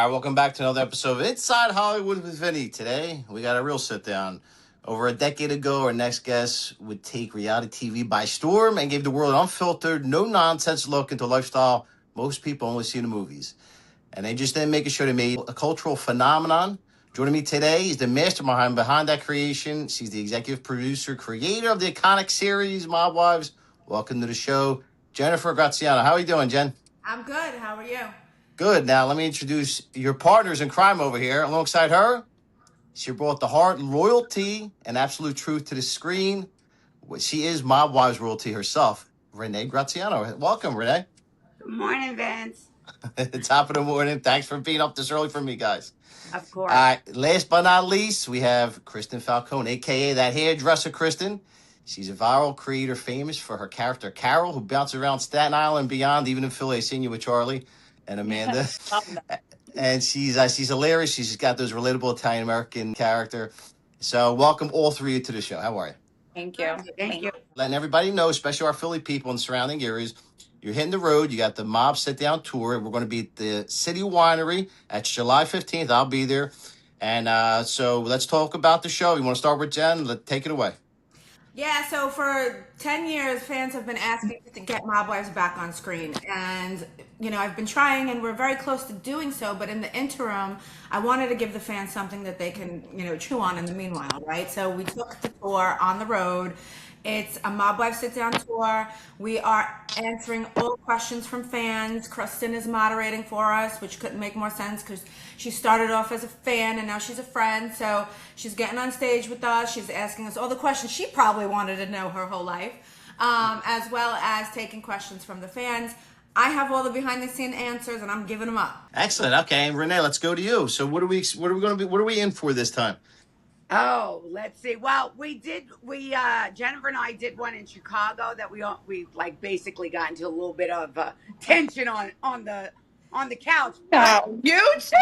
All right, welcome back to another episode of Inside Hollywood with Vinny. Today, we got a real sit-down. Over a decade ago, our next guest would take reality TV by storm and gave the world an unfiltered, no-nonsense look into a lifestyle most people only see in the movies. And they just didn't make a show, they made a cultural phenomenon. Joining me today is the mastermind behind that creation. She's the executive producer, creator of the iconic series, Mob Wives. Welcome to the show, Jennifer Graziano. How are you doing, Jen? I'm good. How are you? Good. Now, let me introduce your partners in crime over here. Alongside her, she brought the heart, loyalty, and absolute truth to the screen. She is Mob Wives royalty herself, Renee Graziano. Welcome, Renee. Good morning, Vince. At the top of the morning. Thanks for being up this early for me, guys. Of course. All right. Last but not least, we have Kristen Falcone, a.k.a. that hairdresser, Kristin. She's a viral creator famous for her character, Carol, who bounces around Staten Island and beyond, even in Philly. I seen you with Charlie and Amanda. And she's hilarious. She's got those relatable Italian-American character. So welcome all three to the show. How are you? Thank you. Thank you. Letting everybody know, especially our Philly people in surrounding areas, you're hitting the road. You got the Mob Sit-Down Tour. We're going to be at the City Winery. That's July 15th. I'll be there. And so let's talk about the show. You want to start with Jen? Take it away. Yeah, so for 10 years, fans have been asking to get Mob Wives back on screen. And, I've been trying, and we're very close to doing so. But in the interim, I wanted to give the fans something that they can, chew on in the meanwhile, right? So we took the tour on the road. It's a Mob Wives sit-down tour. We are answering all questions from fans. Kristen is moderating for us, which couldn't make more sense because she started off as a fan and now she's a friend. So she's getting on stage with us. She's asking us all the questions she probably wanted to know her whole life, as well as taking questions from the fans. I have all the behind-the-scene answers, and I'm giving them up. Excellent. Okay, and Renee, let's go to you. So what are we in for this time? Oh, let's see. Well, Jennifer and I did one in Chicago that we basically got into a little bit of tension on the couch. Oh, you too?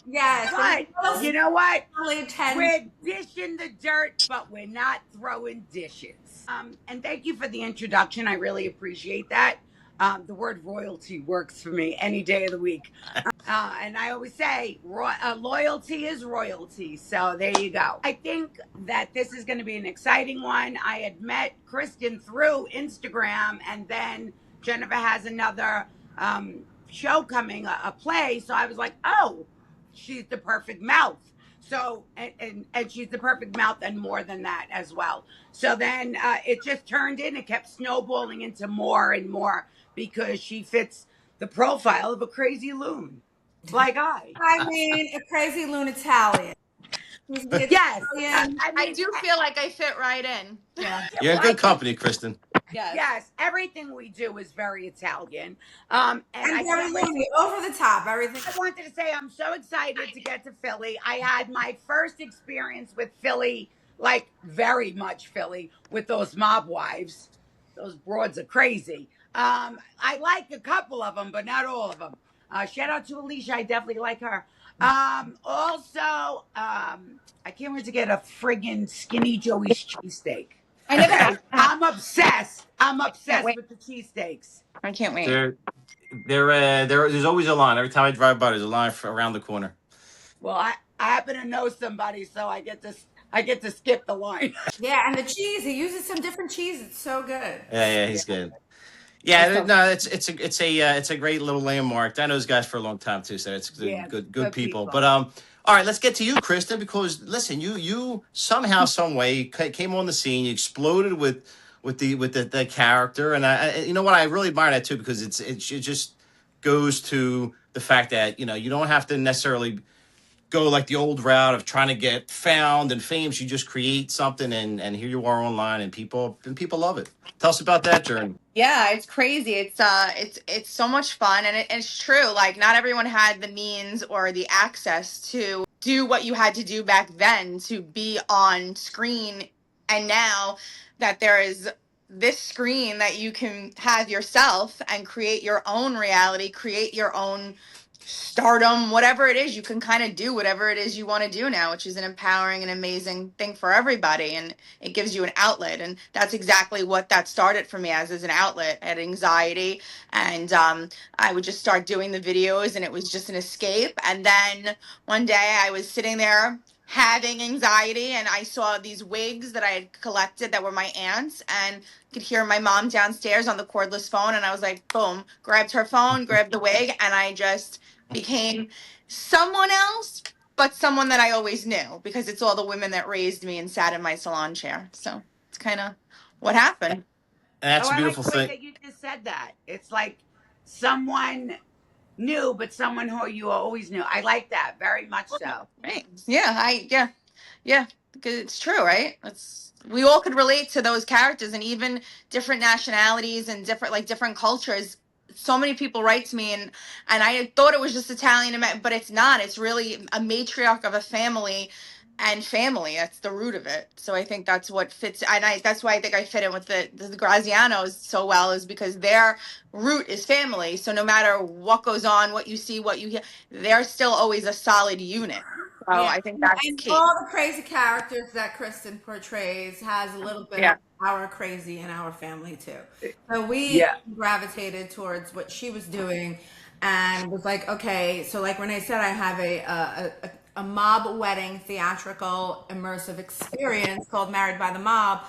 Yes. But you know what? Really tense. We're dishing the dirt, but we're not throwing dishes. And thank you for the introduction. I really appreciate that. The word royalty works for me any day of the week. And I always say loyalty is royalty. So there you go. I think that this is going to be an exciting one. I had met Kristen through Instagram, and then Jennifer has another show coming, a play. So I was like, oh, she's the perfect mouth. So, and she's the perfect mouth and more than that as well. So then it just turned in, it kept snowballing into more and more because she fits the profile of a crazy loon. Like I mean, a crazy loon Italian. Yes. I do feel like I fit right in. Yeah. You're in good company, Kristen. Yes. Everything we do is very Italian. And very loony, over the top, everything. I wanted to say I'm so excited to get to Philly. I had my first experience with Philly, like very much Philly, with those Mob Wives. Those broads are crazy. I like a couple of them, but not all of them. Shout out to Alicia. I definitely like her. Also, I can't wait to get a friggin' Skinny Joey's cheesesteak. I know that. I'm obsessed. With the cheesesteaks. I can't wait. There's always a line. Every time I drive by, there's a line around the corner. Well, I happen to know somebody, so I get to skip the line. Yeah, and the cheese. He uses some different cheese. It's so good. Yeah, he's good. Yeah, no, it's a great little landmark. I know those guys for a long time too, so it's good people. But all right, let's get to you, Kristen, because listen, you somehow, some way came on the scene. You exploded with the character, and you know what, I really admire that too, because it just goes to the fact that you don't have to necessarily go like the old route of trying to get found and famed. You just create something, and here you are online, and people love it. Tell us about that journey. Yeah, it's crazy. It's so much fun, and it's true. Like, not everyone had the means or the access to do what you had to do back then to be on screen, and now that there is this screen that you can have yourself and create your own reality, create your own stardom, whatever it is, you can kind of do whatever it is you want to do now, which is an empowering and amazing thing for everybody. And it gives you an outlet. And that's exactly what that started for me as an outlet. I had anxiety, and I would just start doing the videos, and it was just an escape. And then one day I was sitting there having anxiety, and I saw these wigs that I had collected that were my aunt's, and could hear my mom downstairs on the cordless phone, and I was like, boom, grabbed her phone, grabbed the wig, and I just became someone else, but someone that I always knew, because it's all the women that raised me and sat in my salon chair. So it's kind of what happened. And that's a beautiful I like the way thing. that you just said that. It's like someone new, but someone who you always knew. I like that very much so. Thanks. Yeah, because it's true, right? We all could relate to those characters, and even different nationalities and different cultures. So many people write to me, and I thought it was just Italian, but it's not. It's really a matriarch of a family, and family. That's the root of it. So I think that's what fits, and that's why I think I fit in with the Grazianos so well, is because their root is family. So no matter what goes on, what you see, what you hear, they're still always a solid unit. So Yeah, I think that's and key. all the crazy characters that Kristen portrays has a little bit Yeah. of our crazy in our family too. So we Yeah. gravitated towards what she was doing, and was like, okay. So like Renee said, I have a mob wedding theatrical immersive experience called Married by the Mob,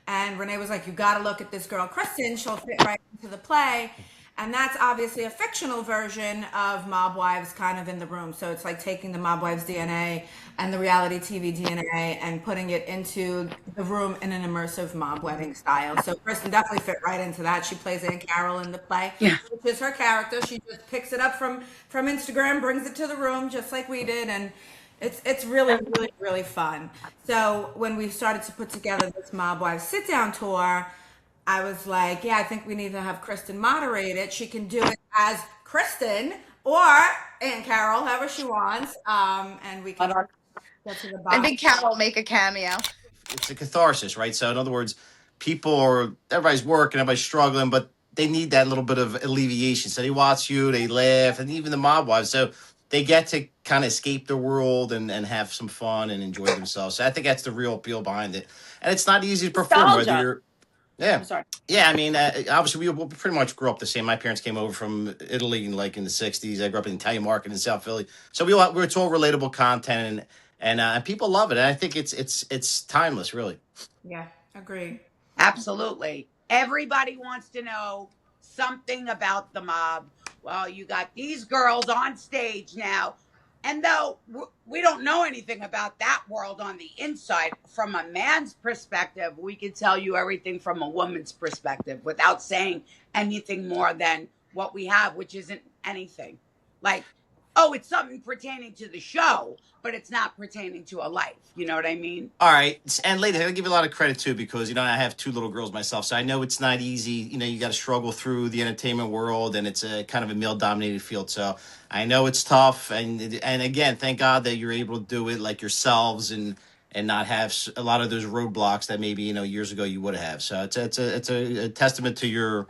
and Renee was like, you got to look at this girl, Kristen. She'll fit right into the play. And that's obviously a fictional version of Mob Wives kind of in the room. So it's like taking the Mob Wives DNA and the reality TV DNA and putting it into the room in an immersive mob wedding style. So Kristen definitely fit right into that. She plays Aunt Carol in the play, Yeah. which is her character. She just picks it up from Instagram, brings it to the room just like we did. And it's really, really, really fun. So when we started to put together this Mob Wives sit-down tour, I was like, yeah, I think we need to have Kristen moderate it. She can do it as Kristen or Aunt Carol, however she wants. And we can get to the I bottom. think Cal will make a cameo. It's a catharsis, right? So in other words, everybody's working, everybody's struggling, but they need that little bit of alleviation. So they watch you, they laugh, and even the mob wives. So they get to kind of escape the world and have some fun and enjoy themselves. So I think that's the real appeal behind it. And it's not easy to perform, whether you're I'm sorry. Yeah, I mean, obviously we pretty much grew up the same. My parents came over from Italy in in the '60s. I grew up in the Italian market in South Philly, so it's all relatable content, and people love it. And I think it's timeless, really. Yeah, agreed. Absolutely. Everybody wants to know something about the mob. Well, you got these girls on stage now. And though we don't know anything about that world on the inside, from a man's perspective, we can tell you everything from a woman's perspective without saying anything more than what we have, which isn't anything. Like, oh, it's something pertaining to the show, but it's not pertaining to a life. You know what I mean? All right, and ladies, I gotta give you a lot of credit too, because I have two little girls myself, so I know it's not easy. You got to struggle through the entertainment world, and it's a kind of a male-dominated field. So I know it's tough, and again, thank God that you're able to do it like yourselves and not have a lot of those roadblocks that maybe years ago you would have. So it's a testament to your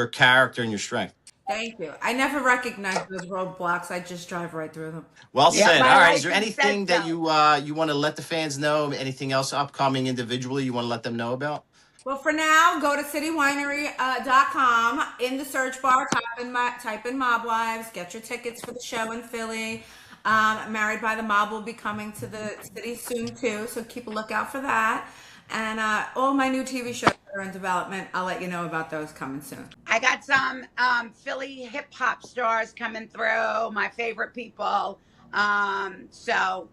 character and your strength. Thank you. I never recognize those roadblocks. I just drive right through them. Well Yeah, said. my All right. Is there license anything says that so. you want to let the fans know? Anything else upcoming individually you want to let them know about? Well, for now, go to citywinery.com. In the search bar, type in Mob Wives. Get your tickets for the show in Philly. Married by the Mob will be coming to the city soon too, so keep a lookout for that. And all my new TV shows that are in development, I'll let you know about those coming soon. I got some Philly hip hop stars coming through, my favorite people. So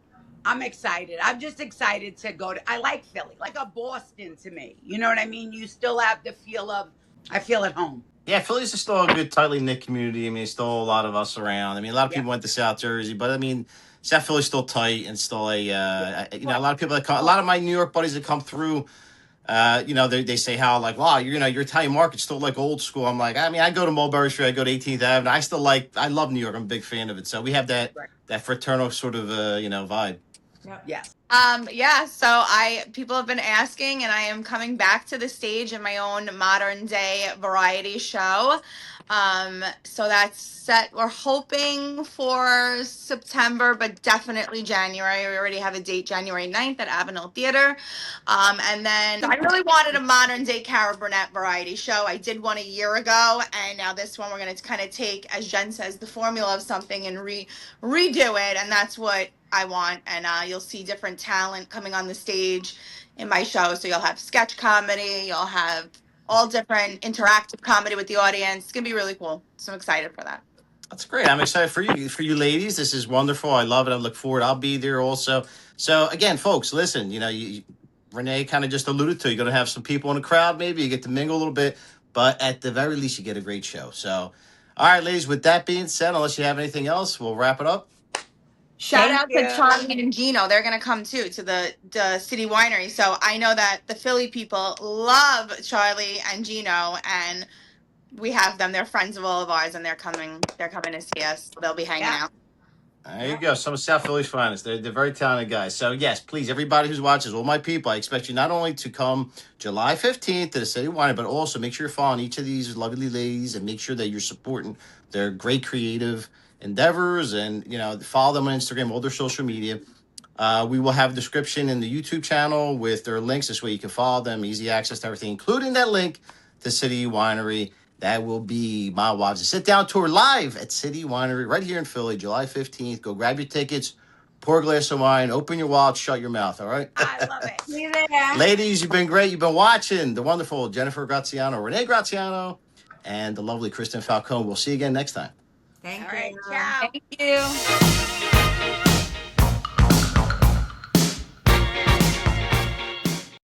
I'm excited. I'm just excited to go to, I like Philly, like a Boston to me. You know what I mean? You still have the feel of, I feel at home. Yeah, Philly's is still a good, tightly knit community. I mean, still a lot of us around. I mean, a lot of people went to South Jersey, but I mean, South Philly's still tight and still a a lot of people that come. A lot of my New York buddies that come through. They say how like, wow, your Italian market's still like old school. I'm like, I mean, I go to Mulberry Street, I go to 18th Avenue. I love New York. I'm a big fan of it. So we have that fraternal sort of vibe. Yep. Yes. So people have been asking, and I am coming back to the stage in my own modern day variety show. So that's set. We're hoping for September, but definitely January. We already have a date, January 9th at Avenel Theater. And then I really wanted a modern day Cara Burnett variety show. I did one a year ago, and now this one we're going to kind of take, as Jen says, the formula of something and redo it. And that's what I want. And you'll see different talent coming on the stage in my show. So you'll have sketch comedy, you'll have all different interactive comedy with the audience. It's gonna be really cool. So I'm excited for that. That's great. I'm excited for you ladies. This is wonderful. I love it. I look forward. I'll be there also. So again, folks, listen. Renee kind of just alluded to. You're gonna have some people in the crowd. Maybe you get to mingle a little bit, but at the very least, you get a great show. So, all right, ladies. With that being said, unless you have anything else, we'll wrap it up. Shout out to Charlie and Gino. They're gonna come too to the City Winery. So I know that the Philly people love Charlie and Gino, and we have them. They're friends of all of ours, and they're coming to see us. They'll be hanging out. There you go. Some of South Philly's finest. They're very talented guys. So, yes, please, everybody who's watching, all my people, I expect you not only to come July 15th to the City Winery, but also make sure you're following each of these lovely ladies and make sure that you're supporting their great creative endeavors and, follow them on Instagram, all their social media. We will have a description in the YouTube channel with their links. This way you can follow them, easy access to everything, including that link to City Winery. That will be my wives' sit-down tour live at City Winery right here in Philly, July 15th. Go grab your tickets, pour a glass of wine, open your wallet, shut your mouth, all right? I love it. See you there. Ladies, you've been great. You've been watching the wonderful Jennifer Graziano, Renee Graziano, and the lovely Kristen Falcone. We'll see you again next time. Thank All right, you. ciao. Thank you.